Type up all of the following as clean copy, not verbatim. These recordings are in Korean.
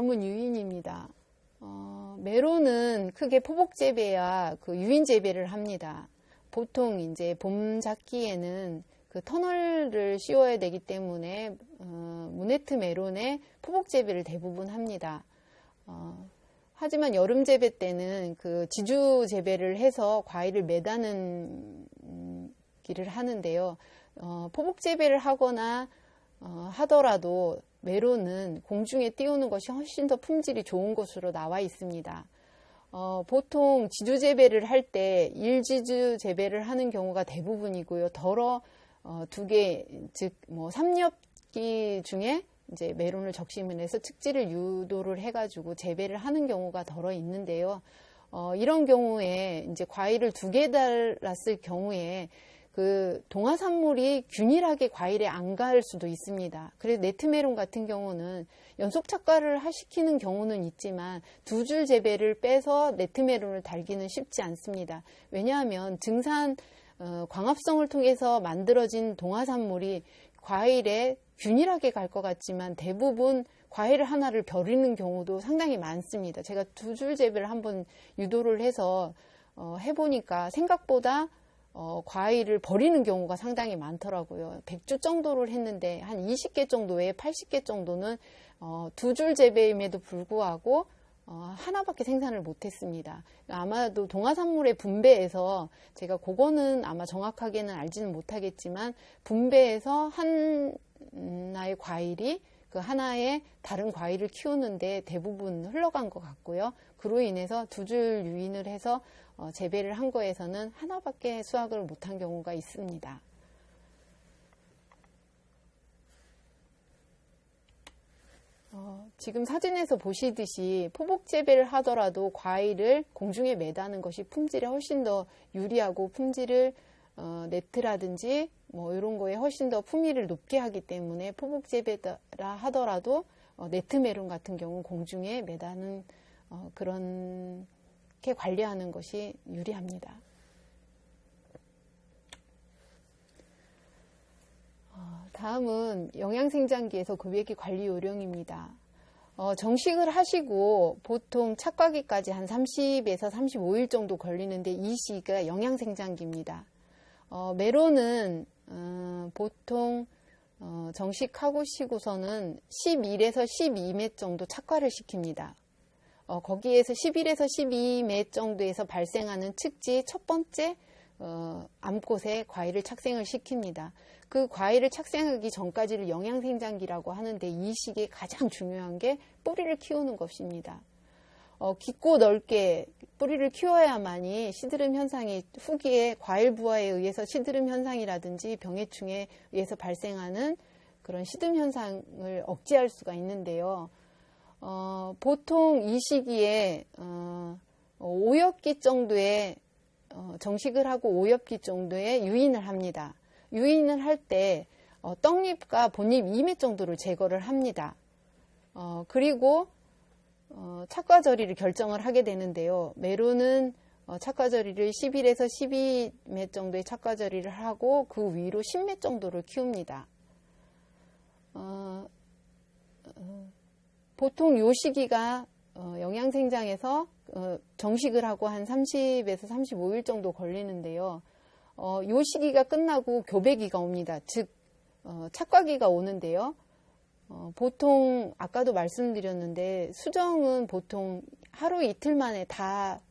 다음은 유인입니다. 메론은 크게 포복 재배야 그 유인 재배를 합니다. 보통 이제 봄 작기에는 그 터널을 씌워야 되기 때문에 무네트 메론에 포복 재배를 대부분 합니다. 하지만 여름 재배 때는 그 지주 재배를 해서 과일을 매다는 기를 하는데요. 포복 재배를 하거나 하더라도 메론은 공중에 띄우는 것이 훨씬 더 품질이 좋은 것으로 나와 있습니다. 보통 지주 재배를 할 때 일지주 재배를 하는 경우가 대부분이고요. 더러 두 개, 즉 뭐 3엽기 중에 이제 메론을 적심을 해서 측지를 유도를 해가지고 재배를 하는 경우가 더러 있는데요. 이런 경우에 이제 과일을 2개 달았을 경우에 그 동화산물이 균일하게 과일에 안 갈 수도 있습니다. 그래서 네트메론 같은 경우는 연속 착과를 시키는 경우는 있지만 2줄 재배를 빼서 네트메론을 달기는 쉽지 않습니다. 왜냐하면 증산 광합성을 통해서 만들어진 동화산물이 과일에 균일하게 갈 것 같지만 대부분 과일 하나를 버리는 경우도 상당히 많습니다. 제가 2줄 재배를 한번 유도를 해서 해보니까 생각보다 과일을 버리는 경우가 상당히 많더라고요. 100주 정도를 했는데 한 20개 정도에 80개 정도는 2줄 재배임에도 불구하고 하나밖에 생산을 못했습니다. 아마도 동화산물의 분배에서 제가 그거는 아마 정확하게는 알지는 못하겠지만 분배에서 하나의 과일이 그 하나의 다른 과일을 키우는데 대부분 흘러간 것 같고요. 그로 인해서 2줄 유인을 해서 재배를 한 거에서는 하나밖에 수확을 못한 경우가 있습니다. 지금 사진에서 보시듯이 포복 재배를 하더라도 과일을 공중에 매다는 것이 품질에 훨씬 더 유리하고 품질을 네트라든지 뭐 이런 거에 훨씬 더 품위를 높게 하기 때문에 포복 재배라 하더라도 네트 메론 같은 경우는 공중에 매다는 그렇게 관리하는 것이 유리합니다. 다음은 영양생장기에서 급여기 관리 요령입니다. 정식을 하시고 보통 착과기까지 한 30에서 35일 정도 걸리는데 이 시기가 영양생장기입니다. 메론은 보통 정식하고시고서는 11에서 12매 정도 착과를 시킵니다. 거기에서 11에서 12매 정도에서 발생하는 측지 첫 번째 암꽃에 과일을 착생을 시킵니다. 그 과일을 착생하기 전까지를 영양생장기라고 하는데 이 시기에 가장 중요한 게 뿌리를 키우는 것입니다. 깊고 넓게 뿌리를 키워야만이 시드름 현상이 후기에 과일 부화에 의해서 시드름 현상이라든지 병해충에 의해서 발생하는 그런 시드름 현상을 억제할 수가 있는데요. 보통 이 시기에 5엽기 정도의 정식을 하고 5엽기 정도의 유인을 합니다. 유인을 할 때 떡잎과 본잎 2매 정도를 제거를 합니다. 그리고 착과절이를 결정을 하게 되는데요. 메론은 착과절이를 11에서 12매 정도의 착과절이를 하고 그 위로 10매 정도를 키웁니다. 보통 요 시기가 영양생장에서 정식을 하고 한 30에서 35일 정도 걸리는데요. 요 시기가 끝나고 교배기가 옵니다. 즉 착과기가 오는데요. 보통 아까도 말씀드렸는데 수정은 보통 하루 이틀 만에 다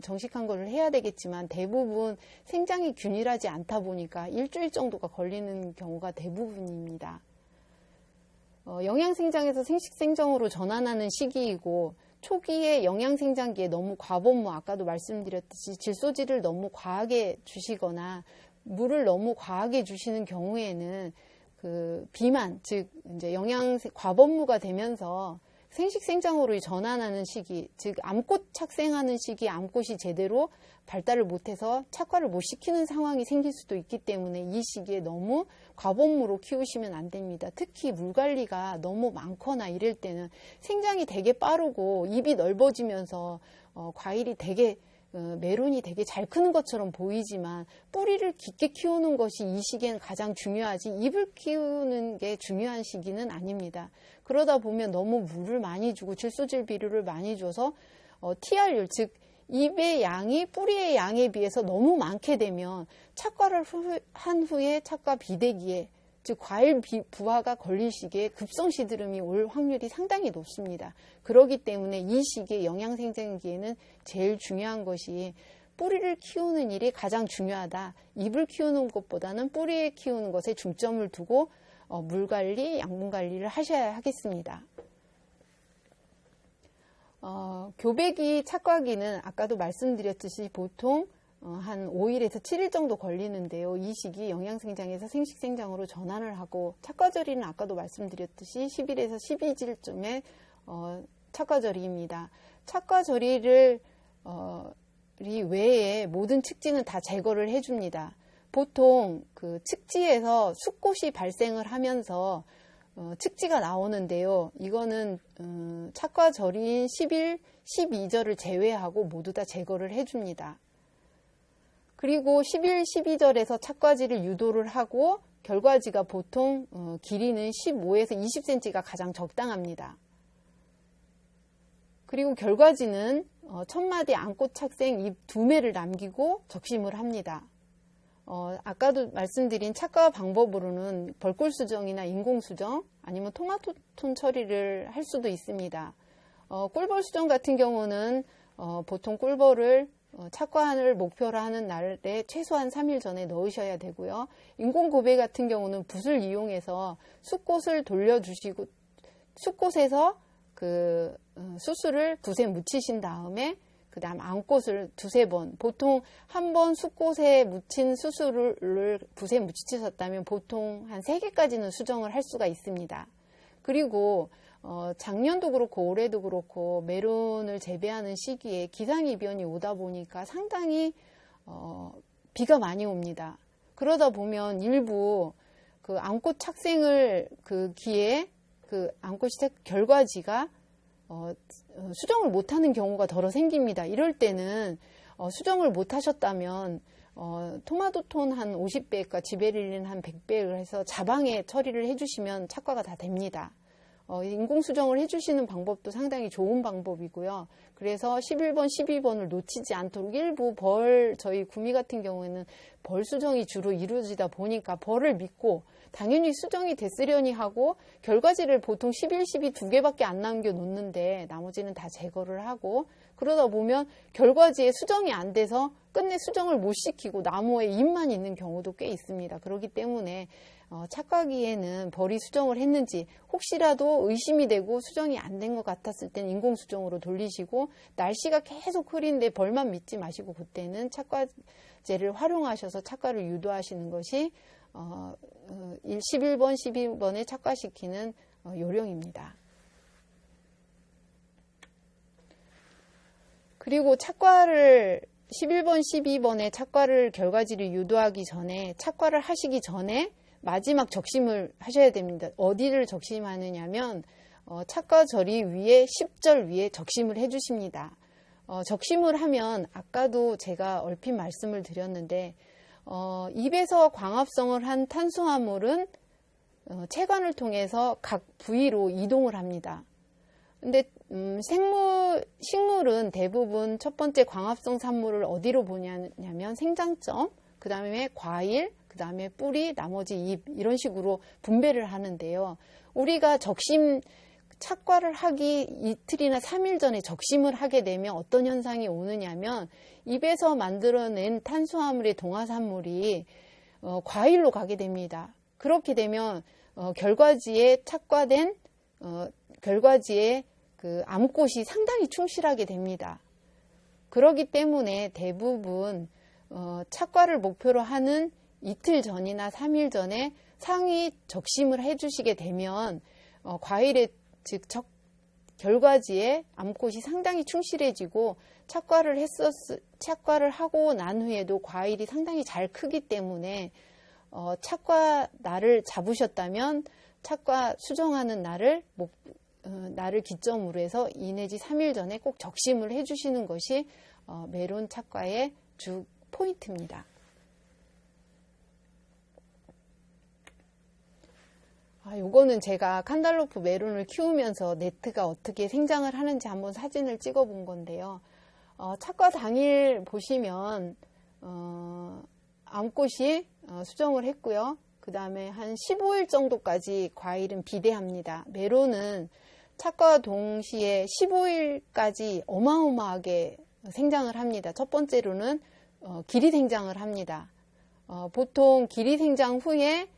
정식한 거를 해야 되겠지만 대부분 생장이 균일하지 않다 보니까 일주일 정도가 걸리는 경우가 대부분입니다. 영양생장에서 생식생정으로 전환하는 시기이고 초기에 영양생장기에 너무 과본무, 아까도 말씀드렸듯이 질소질을 너무 과하게 주시거나 물을 너무 과하게 주시는 경우에는 그 비만, 즉 이제 과본무가 되면서 생식생장으로 전환하는 시기, 즉 암꽃 착생하는 시기 암꽃이 제대로 발달을 못해서 착과를 못 시키는 상황이 생길 수도 있기 때문에 이 시기에 너무 과본무로 키우시면 안 됩니다. 특히 물 관리가 너무 많거나 이럴 때는 생장이 되게 빠르고 입이 넓어지면서 과일이 되게 메론이 되게 잘 크는 것처럼 보이지만 뿌리를 깊게 키우는 것이 이 시기에는 가장 중요하지 잎을 키우는 게 중요한 시기는 아닙니다. 그러다 보면 너무 물을 많이 주고 질소질 비료를 많이 줘서 TR율, 즉 잎의 양이 뿌리의 양에 비해서 너무 많게 되면 착과를 한 후에 착과 비대기에, 즉 과일 부화가 걸릴 시기에 급성 시드름이 올 확률이 상당히 높습니다. 그렇기 때문에 이 시기에 영양생장기에는 제일 중요한 것이 뿌리를 키우는 일이 가장 중요하다. 잎을 키우는 것보다는 뿌리에 키우는 것에 중점을 두고 물관리, 양분관리를 하셔야 하겠습니다. 교배기 착과기는 아까도 말씀드렸듯이 보통 한 5일에서 7일 정도 걸리는데요. 이 시기 영양생장에서 생식생장으로 전환을 하고 착과절이는 아까도 말씀드렸듯이 10일에서 12일쯤에 착과절이입니다. 착과절이를 외에 모든 측지는 다 제거를 해줍니다. 보통 그 측지에서 숫꽃이 발생을 하면서 측지가 나오는데요. 이거는 착과절인 10일, 12절을 제외하고 모두 다 제거를 해줍니다. 그리고 10일, 12절에서 착과지를 유도를 하고 결과지가 보통 길이는 15에서 20cm가 가장 적당합니다. 그리고 결과지는 첫마디 안꽃 착생 잎 2매를 남기고 적심을 합니다. 아까도 말씀드린 착과 방법으로는 벌꿀 수정이나 인공 수정 아니면 토마토톤 처리를 할 수도 있습니다. 꿀벌 수정 같은 경우는 보통 꿀벌을 착과를 목표로 하는 날에 최소한 3일 전에 넣으셔야 되고요. 인공 고배 같은 경우는 붓을 이용해서 숫꽃을 돌려주시고 숫꽃에서 그 수술을 붓에 묻히신 다음에 그 다음 안꽃을 2-3번, 보통 한 번 숫꽃에 묻힌 수술을 붓에 묻히셨다면 보통 한 3개까지는 수정을 할 수가 있습니다. 그리고 작년도 그렇고 올해도 그렇고 메론을 재배하는 시기에 기상이변이 오다 보니까 상당히 비가 많이 옵니다. 그러다 보면 일부 그 안꽃 착생을 그 기에 그 안꽃 결과지가 수정을 못하는 경우가 덜어 생깁니다. 이럴 때는 수정을 못하셨다면 토마토톤 한 50배과 지베릴린 한 100배를 해서 자방에 처리를 해주시면 착과가 다 됩니다. 인공수정을 해주시는 방법도 상당히 좋은 방법이고요. 그래서 11번, 12번을 놓치지 않도록 일부 저희 구미 같은 경우에는 벌 수정이 주로 이루어지다 보니까 벌을 믿고 당연히 수정이 됐으려니 하고 결과지를 보통 11, 12 2개밖에 안 남겨 놓는데 나머지는 다 제거를 하고 그러다 보면 결과지에 수정이 안 돼서 끝내 수정을 못 시키고 나무에 잎만 있는 경우도 꽤 있습니다. 그렇기 때문에 착과기에는 벌이 수정을 했는지 혹시라도 의심이 되고 수정이 안 된 것 같았을 때는 인공수정으로 돌리시고 날씨가 계속 흐린데 벌만 믿지 마시고 그때는 착과제를 활용하셔서 착과를 유도하시는 것이 11번, 12번에 착과시키는 요령입니다. 그리고 착과를 11번, 12번에 착과를 결과지를 유도하기 전에 착과를 하시기 전에 마지막 적심을 하셔야 됩니다. 어디를 적심하느냐면 착과절이 위에 10절 위에 적심을 해주십니다. 적심을 하면 아까도 제가 얼핏 말씀을 드렸는데 잎에서 광합성을 한 탄수화물은 체관을 통해서 각 부위로 이동을 합니다. 근데 식물은 대부분 첫 번째 광합성 산물을 어디로 보냐면 생장점, 그 다음에 과일, 그 다음에 뿌리, 나머지 잎 이런 식으로 분배를 하는데요. 우리가 착과를 하기 이틀이나 3일 전에 적심을 하게 되면 어떤 현상이 오느냐면 잎에서 만들어낸 탄수화물의 동화산물이 과일로 가게 됩니다. 그렇게 되면 결과지에 착과된 결과지에 그 암꽃이 상당히 충실하게 됩니다. 그렇기 때문에 대부분 착과를 목표로 하는 이틀 전이나 3일 전에 상위 적심을 해주시게 되면 과일의 즉 결과지에 암꽃이 상당히 충실해지고 착과를 하고 난 후에도 과일이 상당히 잘 크기 때문에 착과 날을 잡으셨다면 착과 수정하는 날을 기점으로 해서 2 내지 3일 전에 꼭 적심을 해주시는 것이 메론 착과의 주 포인트입니다. 요거는 제가 칸달로프 메론을 키우면서 네트가 어떻게 생장을 하는지 한번 사진을 찍어 본 건데요. 착과 당일 보시면 암꽃이 수정을 했고요. 그 다음에 한 15일 정도까지 과일은 비대합니다. 메론은 착과와 동시에 15일까지 어마어마하게 생장을 합니다. 첫 번째로는 길이 생장을 합니다. 보통 길이 생장 후에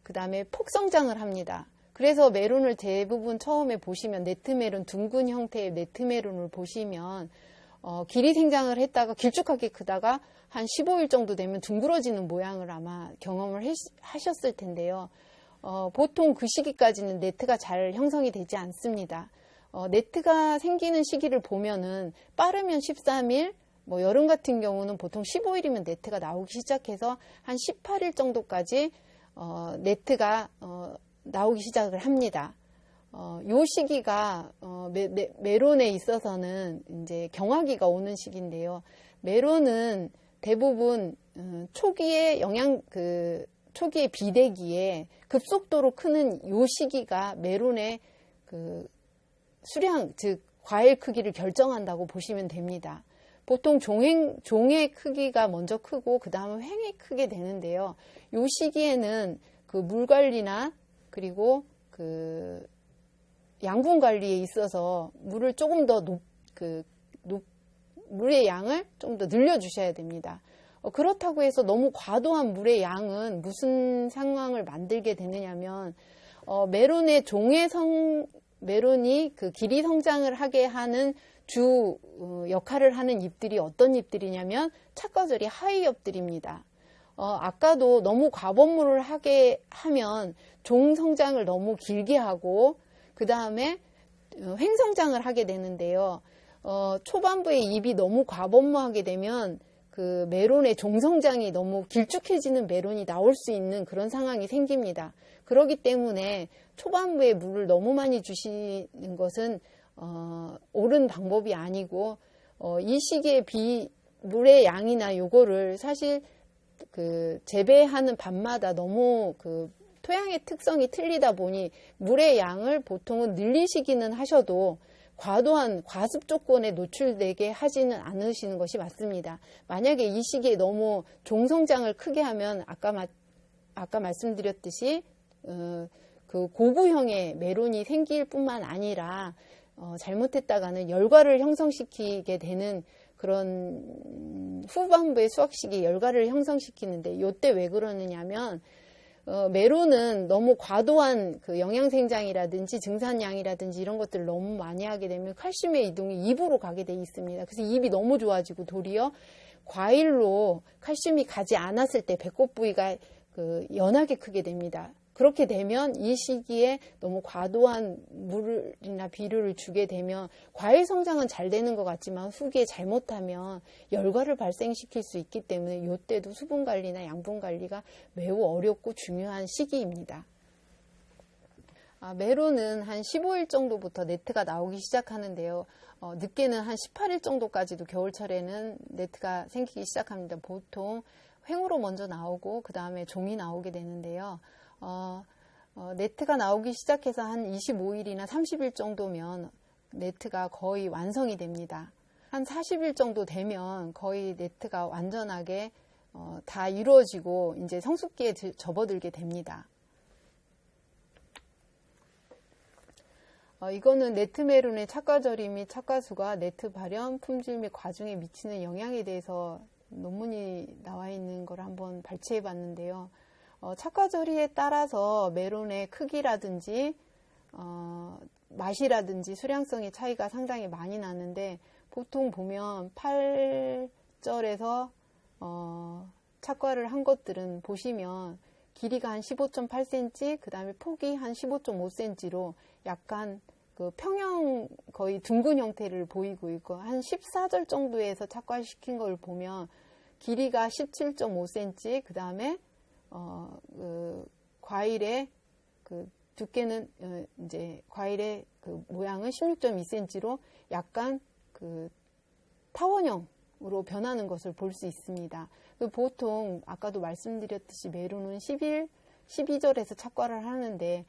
그 다음에 폭성장을 합니다. 그래서 메론을 대부분 처음에 보시면 네트메론, 둥근 형태의 네트메론을 보시면 길이 생장을 했다가 길쭉하게 크다가 한 15일 정도 되면 둥그러지는 모양을 아마 경험을 하셨을 텐데요. 보통 그 시기까지는 네트가 잘 형성이 되지 않습니다. 네트가 생기는 시기를 보면은 빠르면 13일, 뭐 여름 같은 경우는 보통 15일이면 네트가 나오기 시작해서 한 18일 정도까지 네트가 나오기 시작을 합니다. 요 시기가 메론에 있어서는 이제 경화기가 오는 시기인데요. 메론은 대부분 초기에 초기의 비대기에 급속도로 크는 요 시기가 메론의 그 수량, 즉 과일 크기를 결정한다고 보시면 됩니다. 보통 종의 크기가 먼저 크고 그 다음에 횡이 크게 되는데요. 이 시기에는 그 물 관리나 그리고 그 양분 관리에 있어서 물을 조금 더 물의 양을 좀 더 늘려주셔야 됩니다. 그렇다고 해서 너무 과도한 물의 양은 무슨 상황을 만들게 되느냐면 메론이 그 길이 성장을 하게 하는 주 역할을 하는 잎들이 어떤 잎들이냐면 착과절이 하이 잎들입니다. 아까도 너무 과본물을 하게 하면 종 성장을 너무 길게 하고 그 다음에 횡성장을 하게 되는데요. 초반부에 잎이 너무 과본무하게 되면 그 메론의 종성장이 너무 길쭉해지는 메론이 나올 수 있는 그런 상황이 생깁니다. 그렇기 때문에 초반부에 물을 너무 많이 주시는 것은 옳은 방법이 아니고 이 시기에 물의 양이나 요거를 사실 그 재배하는 밭마다 너무 그 토양의 특성이 틀리다 보니 물의 양을 보통은 늘리시기는 하셔도 과도한 과습 조건에 노출되게 하지는 않으시는 것이 맞습니다. 만약에 이 시기에 너무 종성장을 크게 하면 아까 말씀드렸듯이 그 고구형의 메론이 생길 뿐만 아니라 잘못했다가는 열과를 형성시키게 되는 그런 후반부의 수확 시기 열과를 형성시키는데 이때 왜 그러느냐면 메론은 너무 과도한 그 영양생장이라든지 증산량이라든지 이런 것들을 너무 많이 하게 되면 칼슘의 이동이 입으로 가게 돼 있습니다. 그래서 입이 너무 좋아지고 도리어 과일로 칼슘이 가지 않았을 때 배꼽 부위가 그 연하게 크게 됩니다. 그렇게 되면 이 시기에 너무 과도한 물이나 비료를 주게 되면 과일 성장은 잘 되는 것 같지만 후기에 잘못하면 열과를 발생시킬 수 있기 때문에 이때도 수분 관리나 양분 관리가 매우 어렵고 중요한 시기입니다. 메론은 한 15일 정도부터 네트가 나오기 시작하는데요. 늦게는 한 18일 정도까지도 겨울철에는 네트가 생기기 시작합니다. 보통 횡으로 먼저 나오고 그 다음에 종이 나오게 되는데요. 네트가 나오기 시작해서 한 25일이나 30일 정도면 네트가 거의 완성이 됩니다. 한 40일 정도 되면 거의 네트가 완전하게 다 이루어지고 이제 성숙기에 접어들게 됩니다. 이거는 네트 메론의 착과절임 및 착과수가 네트 발현, 품질 및 과중에 미치는 영향에 대해서 논문이 나와 있는 걸 한번 발췌해 봤는데요. 착과절이에 따라서 메론의 크기라든지 맛이라든지 수량성의 차이가 상당히 많이 나는데 보통 보면 8절에서 착과를 한 것들은 보시면 길이가 한 15.8cm, 그 다음에 폭이 한 15.5cm로 약간 그 평형 거의 둥근 형태를 보이고 있고 한 14절 정도에서 착과시킨 걸 보면 길이가 17.5cm, 그 다음에 그 과일의 그 두께는 이제 과일의 그 모양은 16.2cm로 약간 그 타원형으로 고구형으로 변하는 것을 볼 수 있습니다. 보통 아까도 말씀드렸듯이 메론은 12절에서 착과를 하는데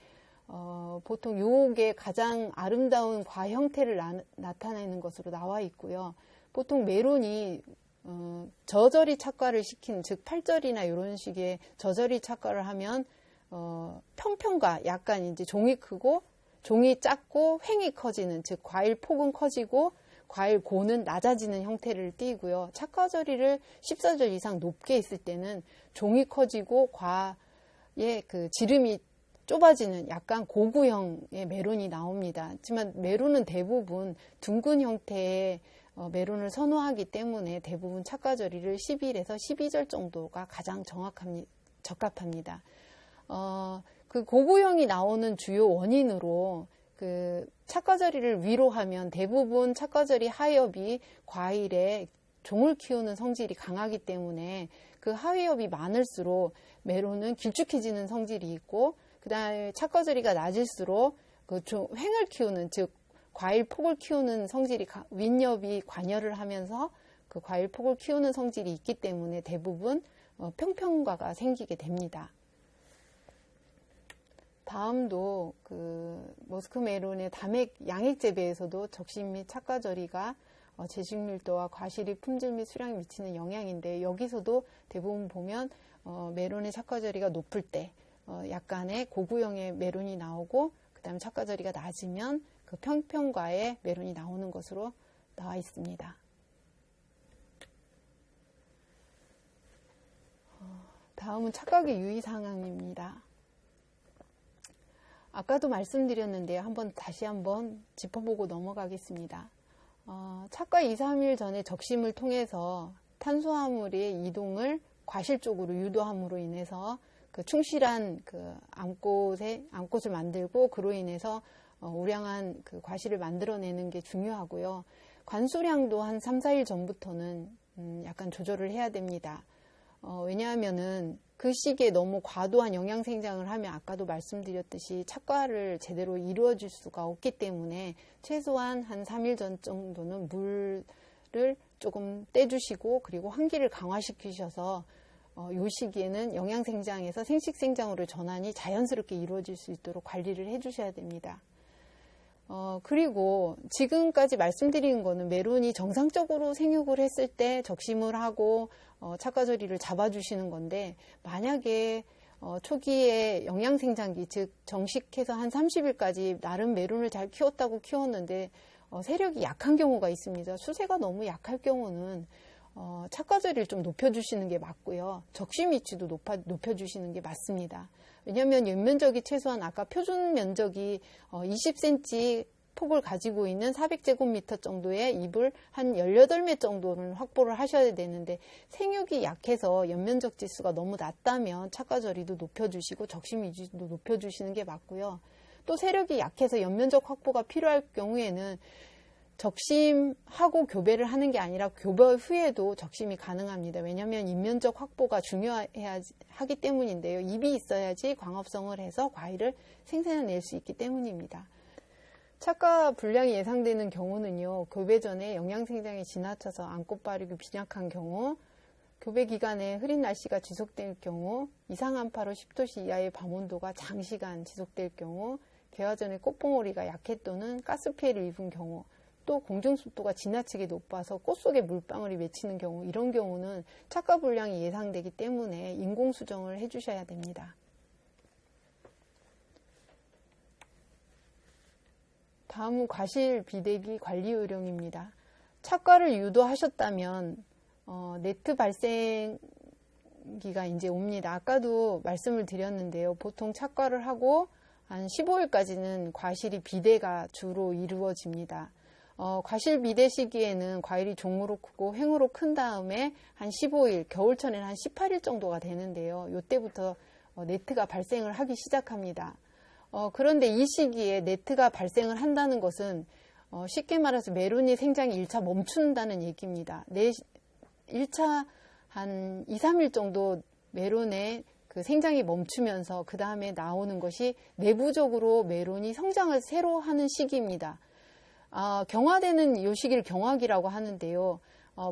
보통 요게 가장 아름다운 과 형태를 나타내는 것으로 나와 있고요. 보통 메론이 저절이 착과를 시킨, 즉 8절이나 이런 식의 저절이 착과를 하면 평평과 약간 이제 종이 크고 종이 작고 횡이 커지는, 즉 과일 폭은 커지고 과일 고는 낮아지는 형태를 띠고요. 착과절이를 14절 이상 높게 있을 때는 종이 커지고 과의 그 지름이 좁아지는 약간 고구형의 메론이 나옵니다. 하지만 메론은 대부분 둥근 형태의 메론을 선호하기 때문에 대부분 착과절이를 11에서 12절 정도가 가장 적합합니다. 그 고구형이 나오는 주요 원인으로 그 착과절이를 위로 하면 대부분 착과절이 하엽이 과일에 종을 키우는 성질이 강하기 때문에 그 하엽이 많을수록 메론은 길쭉해지는 성질이 있고, 그 다음에 착과절이가 낮을수록 그 횡을 키우는, 즉 과일 폭을 키우는 성질이, 윗엽이 관여를 하면서 그 과일 폭을 키우는 성질이 있기 때문에 대부분 평평과가 생기게 됩니다. 다음도 그 머스크 메론의 다맥 양액 재배에서도 적심 및 착과절이가 제식 밀도와 과실의 품질 및 수량에 미치는 영향인데, 여기서도 대부분 보면 메론의 착과절이가 높을 때 약간의 고구형의 메론이 나오고, 그 다음에 착과절이가 낮으면 그 평평과의 메론이 나오는 것으로 나와 있습니다. 다음은 착과계 유의사항입니다. 아까도 말씀드렸는데요. 다시 한번 짚어보고 넘어가겠습니다. 착과 2, 3일 전에 적심을 통해서 탄수화물의 이동을 과실 쪽으로 유도함으로 인해서 그 충실한 그 암꽃을 만들고, 그로 인해서 우량한 그 과실을 만들어내는 게 중요하고요. 관수량도 한 3, 4일 전부터는 약간 조절을 해야 됩니다. 왜냐하면은 그 시기에 너무 과도한 영양 생장을 하면 아까도 말씀드렸듯이 착과를 제대로 이루어질 수가 없기 때문에 최소한 한 3일 전 정도는 물을 조금 떼주시고, 그리고 환기를 강화시키셔서 이 시기에는 영양 생장에서 생식 생장으로 전환이 자연스럽게 이루어질 수 있도록 관리를 해주셔야 됩니다. 그리고 지금까지 말씀드린 거는 메론이 정상적으로 생육을 했을 때 적심을 하고 착과절이를 잡아주시는 건데, 만약에 초기에 영양생장기, 즉 정식해서 한 30일까지 나름 메론을 잘 키웠는데 세력이 약한 경우가 있습니다. 수세가 너무 약할 경우는 착과절이를 좀 높여주시는 게 맞고요. 적심 위치도 높여주시는 게 맞습니다. 왜냐하면 연면적이 최소한 아까 표준 면적이 20cm 폭을 가지고 있는 400제곱미터 정도의 잎을 한 18매 정도는 확보를 하셔야 되는데, 생육이 약해서 연면적 지수가 너무 낮다면 착과절이도 높여주시고 적심 위주도 높여주시는 게 맞고요. 또 세력이 약해서 연면적 확보가 필요할 경우에는 적심하고 교배를 하는 게 아니라 교배 후에도 적심이 가능합니다. 왜냐하면 잎면적 확보가 중요하기 때문인데요. 잎이 있어야지 광합성을 해서 과일을 생산해낼 수 있기 때문입니다. 착과 불량이 예상되는 경우는요, 교배 전에 영양생장이 지나쳐서 암꽃 발육이 빈약한 경우, 교배 기간에 흐린 날씨가 지속될 경우, 이상 한파로 10도씨 이하의 밤온도가 장시간 지속될 경우, 개화 전에 꽃봉오리가 약해 또는 가스 피해를 입은 경우, 또 공중 습도가 지나치게 높아서 꽃 속에 물방울이 맺히는 경우, 이런 경우는 착과 불량이 예상되기 때문에 인공 수정을 해주셔야 됩니다. 다음은 과실 비대기 관리 요령입니다. 착과를 유도하셨다면 네트 발생기가 이제 옵니다. 아까도 말씀을 드렸는데요. 보통 착과를 하고 한 15일까지는 과실이 비대가 주로 이루어집니다. 과실 비대 시기에는 과일이 종으로 크고 횡으로 큰 다음에 한 15일, 겨울철에는 한 18일 정도가 되는데요. 이때부터 네트가 발생을 하기 시작합니다. 그런데 이 시기에 네트가 발생을 한다는 것은 쉽게 말해서 메론이 생장이 1차 멈춘다는 얘기입니다. 1차 한 2, 3일 정도 메론의 그 생장이 멈추면서 그 다음에 나오는 것이 내부적으로 메론이 성장을 새로 하는 시기입니다. 경화되는 이 시기를 경화기라고 하는데요.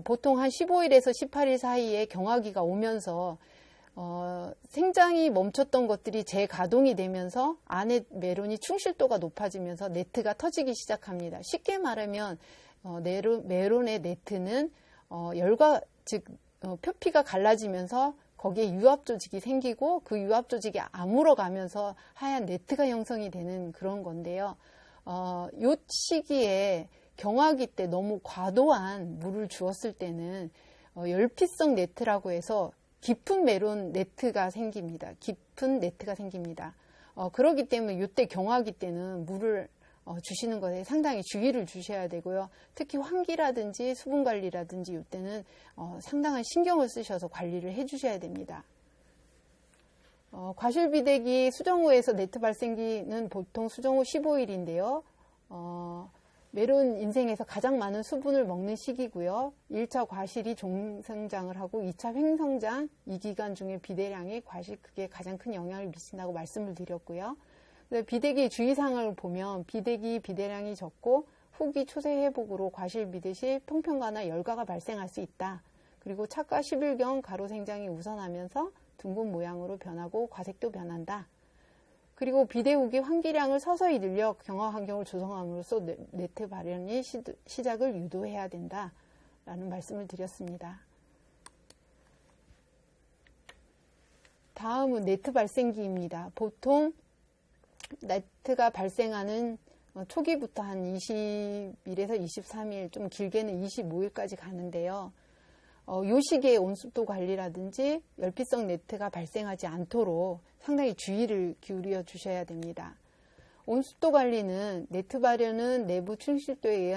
보통 한 15일에서 18일 사이에 경화기가 오면서 생장이 멈췄던 것들이 재가동이 되면서 안에 메론이 충실도가 높아지면서 네트가 터지기 시작합니다. 쉽게 말하면 메론의 네트는 열과 즉 표피가 갈라지면서 거기에 유압 조직이 생기고 그 유압 조직이 아물어 가면서 하얀 네트가 형성이 되는 그런 건데요. 요 시기에 경화기 때 너무 과도한 물을 주었을 때는 열피성 네트라고 해서 깊은 메론 네트가 생깁니다. 깊은 네트가 생깁니다. 그렇기 때문에 이때 경화기 때는 물을 주시는 것에 상당히 주의를 주셔야 되고요. 특히 환기라든지 수분 관리라든지 이때는 상당한 신경을 쓰셔서 관리를 해 주셔야 됩니다. 과실비대기 수정 후에서 네트 발생기는 보통 수정 후 15일인데요. 메론 인생에서 가장 많은 수분을 먹는 시기고요. 1차 과실이 종성장을 하고 2차 횡성장, 이 기간 중에 비대량에 과실 크기에 가장 큰 영향을 미친다고 말씀을 드렸고요. 비대기 주의사항을 보면 비대기 비대량이 적고 후기 초세 회복으로 과실 비대 시 통편가나 열가가 발생할 수 있다. 그리고 차가 10일경 가로 생장이 우선하면서 둥근 모양으로 변하고 과색도 변한다. 그리고 비대 후기 환기량을 서서히 늘려 경화 환경을 조성함으로써 네트 발현이 시작을 유도해야 된다. 라는 말씀을 드렸습니다. 다음은 네트 발생기입니다. 보통 네트가 발생하는 초기부터 한 20일에서 23일, 좀 길게는 25일까지 가는데요. 요 시기에 온습도 관리라든지 열피성 네트가 발생하지 않도록 상당히 주의를 기울여 주셔야 됩니다. 온습도 관리는 네트 발현은 내부 충실도에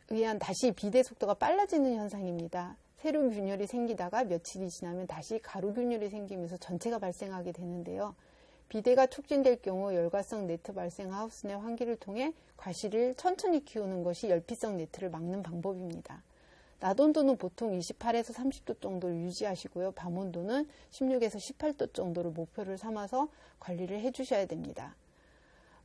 의한 다시 비대 속도가 빨라지는 현상입니다. 세로 균열이 생기다가 며칠이 지나면 다시 가로 균열이 생기면서 전체가 발생하게 되는데요. 비대가 촉진될 경우 열과성 네트 발생 하우스 내 환기를 통해 과실을 천천히 키우는 것이 열피성 네트를 막는 방법입니다. 낮 온도는 보통 28에서 30도 정도를 유지하시고요. 밤 온도는 16에서 18도 정도를 목표를 삼아서 관리를 해주셔야 됩니다.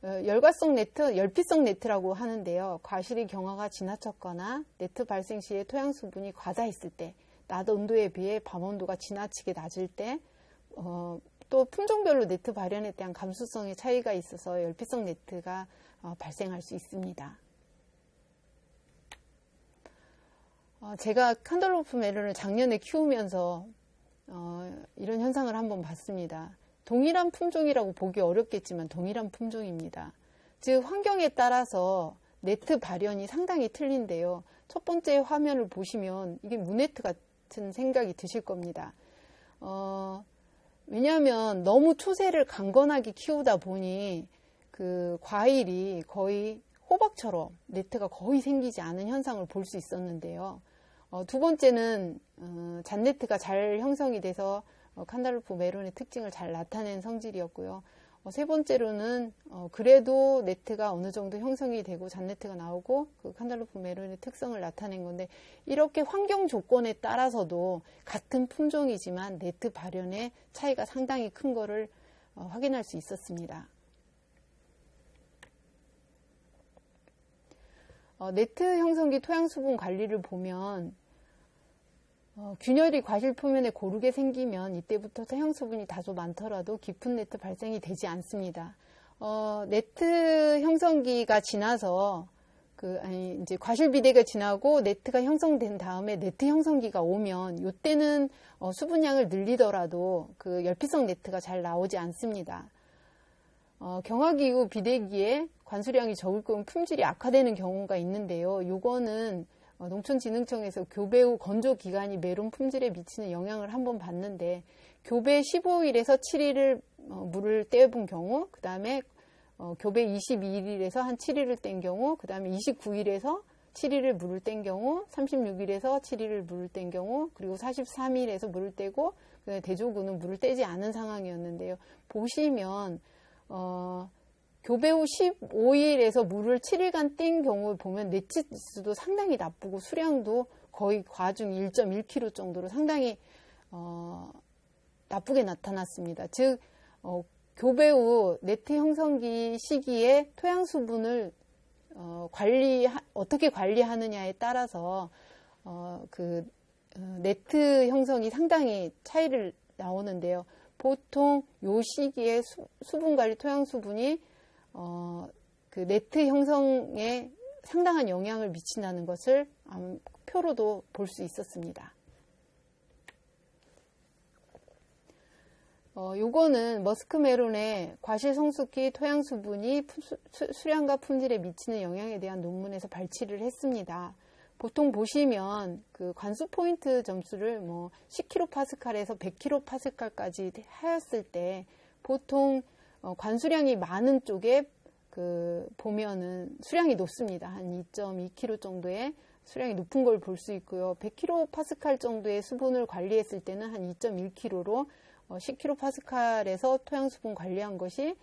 열과성 네트, 열피성 네트라고 하는데요. 과실이 경화가 지나쳤거나 네트 발생 시에 토양 수분이 과다했을 때, 낮 온도에 비해 밤 온도가 지나치게 낮을 때, 또 품종별로 네트 발현에 대한 감수성의 차이가 있어서 열피성 네트가 발생할 수 있습니다. 제가 칸달로프 메론을 작년에 키우면서 이런 현상을 한번 봤습니다. 동일한 품종이라고 보기 어렵겠지만 동일한 품종입니다. 즉 환경에 따라서 네트 발현이 상당히 틀린데요. 첫 번째 화면을 보시면 이게 무네트 같은 생각이 드실 겁니다. 왜냐하면 너무 초세를 강건하게 키우다 보니 그 과일이 거의 호박처럼 네트가 거의 생기지 않은 현상을 볼 수 있었는데요. 두 번째는 잔네트가 잘 형성이 돼서 칸달로프 메론의 특징을 잘 나타낸 성질이었고요. 세 번째로는 그래도 네트가 어느 정도 형성이 되고 잔네트가 나오고 그 칸달로프 메론의 특성을 나타낸 건데, 이렇게 환경 조건에 따라서도 같은 품종이지만 네트 발현의 차이가 상당히 큰 거를 확인할 수 있었습니다. 네트 형성기 토양 수분 관리를 보면 균열이 과실 표면에 고르게 생기면 이때부터 토양 수분이 다소 많더라도 깊은 네트 발생이 되지 않습니다. 네트 형성기가 지나서 이제 과실 비대가 지나고 네트가 형성된 다음에 네트 형성기가 오면 이때는 수분량을 늘리더라도 그 열피성 네트가 잘 나오지 않습니다. 경화기 이후 비대기에 관수량이 적을 경우 품질이 악화되는 경우가 있는데요. 요거는 농촌진흥청에서 교배 후 건조 기간이 메론 품질에 미치는 영향을 한번 봤는데, 교배 15일에서 7일을 물을 떼본 경우, 그 다음에 교배 22일에서 한 7일을 뗀 경우, 그 다음에 29일에서 7일을 물을 뗀 경우, 36일에서 7일을 물을 뗀 경우, 그리고 43일에서 물을 떼고 대조구는 물을 떼지 않은 상황이었는데요. 보시면 교배 후 15일에서 물을 7일간 뗀 경우를 보면 네치수도 상당히 나쁘고 수량도 거의 과중 1.1kg 정도로 상당히 나쁘게 나타났습니다. 즉 교배 후 네트 형성기 시기에 토양 수분을 어떻게 관리하느냐에 따라서 네트 형성이 상당히 차이를 나오는데요. 보통 요 시기에 수분 관리, 토양 수분이 그 네트 형성에 상당한 영향을 미친다는 것을 표로도 볼 수 있었습니다. 요거는 머스크메론의 과실 성숙기 토양 수분이 수량과 품질에 미치는 영향에 대한 논문에서 발치를 했습니다. 보통 보시면 그 관수 포인트 점수를 뭐 10kPa에서 100kPa까지 하였을 때 보통 관수량이 많은 쪽에 그 보면은 수량이 높습니다. 한 2.2kg 정도의 수량이 높은 걸 볼 수 있고요. 100kPa 정도의 수분을 관리했을 때는 한 2.1kg로 10kPa에서 토양 수분 관리한 것이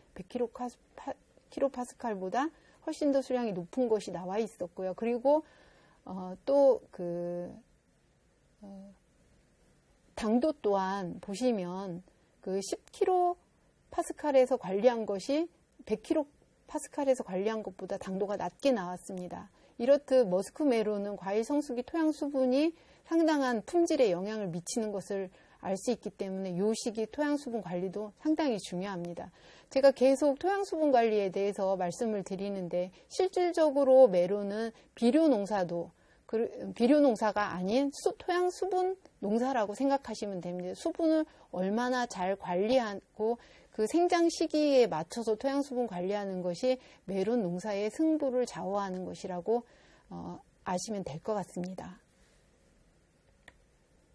100kPa보다 훨씬 더 수량이 높은 것이 나와 있었고요. 그리고 또 당도 또한 보시면 그 10kPa에서 관리한 것이 100kPa에서 관리한 것보다 당도가 낮게 나왔습니다. 이렇듯 머스크메론은 과일 성숙이 토양 수분이 상당한 품질에 영향을 미치는 것을 알 수 있기 때문에 이 시기 토양 수분 관리도 상당히 중요합니다. 제가 계속 토양 수분 관리에 대해서 말씀을 드리는데 실질적으로 메론은 비료 농사가 아닌 토양 수분 농사라고 생각하시면 됩니다. 수분을 얼마나 잘 관리하고 그 생장 시기에 맞춰서 토양 수분 관리하는 것이 메론 농사의 승부를 좌우하는 것이라고 아시면 될 것 같습니다.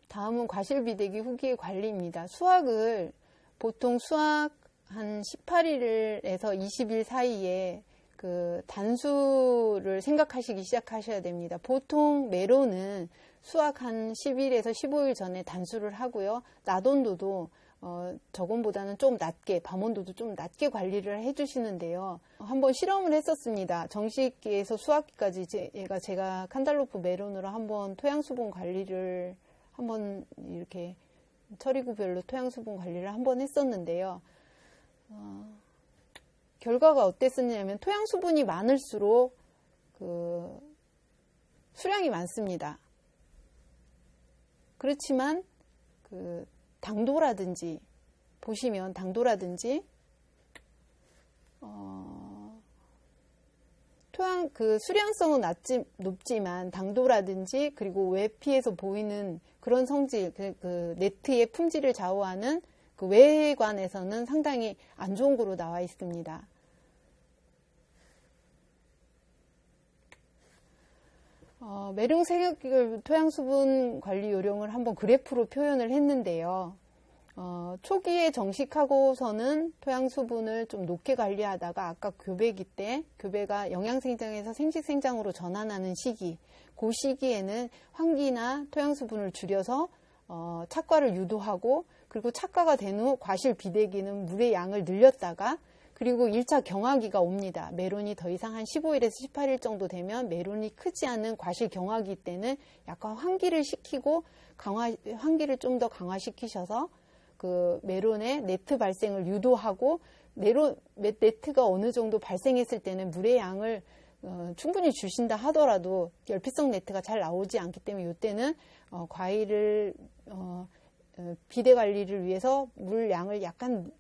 다음은 과실비대기 후기의 관리입니다. 수확을 보통 수확 한 18일에서 20일 사이에 그 단수를 생각하시기 시작하셔야 됩니다. 보통 메론은 수확 한 10일에서 15일 전에 단수를 하고요. 낮 온도도 저건보다는 좀 낮게, 밤 온도도 좀 낮게 관리를 해주시는데요. 한번 실험을 했었습니다. 정식기에서 수확기까지 제가 칸달로프 메론으로 한번 토양 수분 관리를 한번 이렇게 처리구별로 토양 수분 관리를 한번 했었는데요. 결과가 어땠었냐면 토양 수분이 많을수록 그 수량이 많습니다. 그렇지만 그 당도라든지 보시면 당도라든지 토양 그 수량성은 높지만 당도라든지 그리고 외피에서 보이는 그런 성질 그 네트의 품질을 좌우하는 그 외관에서는 상당히 안 좋은 거로 나와 있습니다. 메론 생육기കൾ 토양 수분 관리 요령을 한번 그래프로 표현을 했는데요. 초기에 정식하고서는 토양 수분을 좀 높게 관리하다가 아까 교배기 때 교배가 영양생장에서 생식생장으로 전환하는 시기, 그 시기에는 환기나 토양 수분을 줄여서 착과를 유도하고 그리고 착과가 된 후 과실 비대기는 물의 양을 늘렸다가 그리고 1차 경화기가 옵니다. 메론이 더 이상 한 15일에서 18일 정도 되면 메론이 크지 않은 과실 경화기 때는 약간 환기를 시키고 환기를 좀 더 강화시키셔서 그 메론의 네트 발생을 유도하고 네트가 어느 정도 발생했을 때는 물의 양을 충분히 주신다 하더라도 열피성 네트가 잘 나오지 않기 때문에 이때는 과일을 비대 관리를 위해서 물 양을 약간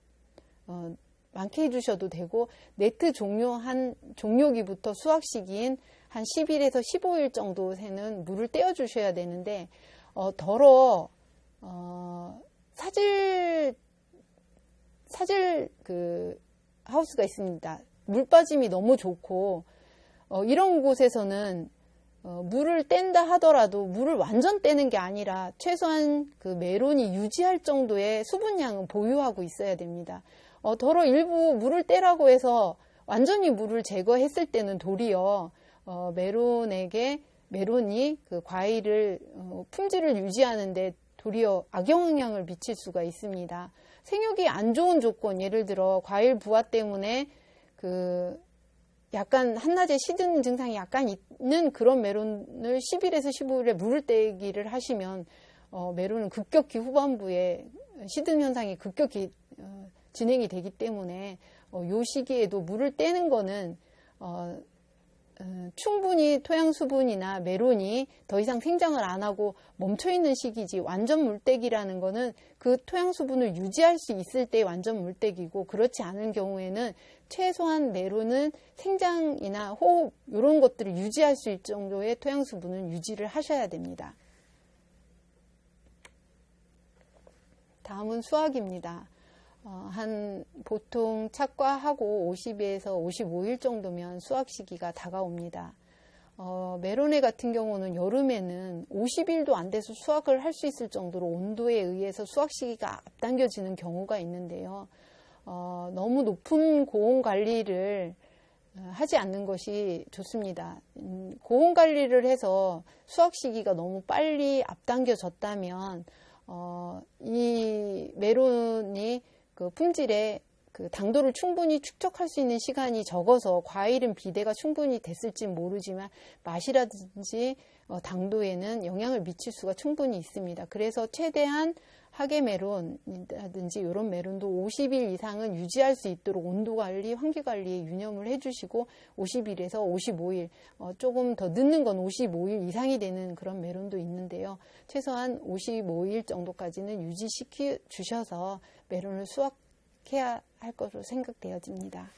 많게 해주셔도 되고 네트 종료기부터 수확 시기인 한 10일에서 15일 정도 새는 물을 떼어 주셔야 되는데 사질 그 하우스가 있습니다. 물 빠짐이 너무 좋고 이런 곳에서는 물을 뗀다 하더라도 물을 완전 떼는 게 아니라 최소한 그 메론이 유지할 정도의 수분량은 보유하고 있어야 됩니다. 일부 물을 떼라고 해서 완전히 물을 제거했을 때는 도리어 메론이 그 과일을 품질을 유지하는데 도리어 악영향을 미칠 수가 있습니다. 생육이 안 좋은 조건, 예를 들어 과일 부화 때문에 그 약간 한낮에 시드는 증상이 약간 있는 그런 메론을 10일에서 15일에 물을 떼기를 하시면 메론은 급격히 후반부에 시든 현상이 급격히 진행이 되기 때문에 이 시기에도 물을 떼는 거는 충분히 토양 수분이나 메론이 더 이상 생장을 안 하고 멈춰 있는 시기지, 완전 물때기라는 거는 그 토양 수분을 유지할 수 있을 때 완전 물때기고, 그렇지 않은 경우에는 최소한 메론은 생장이나 호흡 이런 것들을 유지할 수 있을 정도의 토양 수분은 유지를 하셔야 됩니다. 다음은 수확입니다. 보통 착과하고 50에서 55일 정도면 수확 시기가 다가옵니다. 메로네 같은 경우는 여름에는 50일도 안 돼서 수확을 할 수 있을 정도로 온도에 의해서 수확 시기가 앞당겨지는 경우가 있는데요. 너무 높은 고온 관리를 하지 않는 것이 좋습니다. 고온 관리를 해서 수확 시기가 너무 빨리 앞당겨졌다면 이 메론이 그 품질에 그 당도를 충분히 축적할 수 있는 시간이 적어서 과일은 비대가 충분히 됐을지 모르지만 맛이라든지 당도에는 영향을 미칠 수가 충분히 있습니다. 그래서 최대한 하계 메론이라든지 이런 메론도 50일 이상은 유지할 수 있도록 온도 관리, 환기 관리에 유념을 해주시고 50일에서 55일, 조금 더 늦는 건 55일 이상이 되는 그런 메론도 있는데요. 최소한 55일 정도까지는 유지시켜 주셔서 메론을 수확해야 할 것으로 생각되어집니다.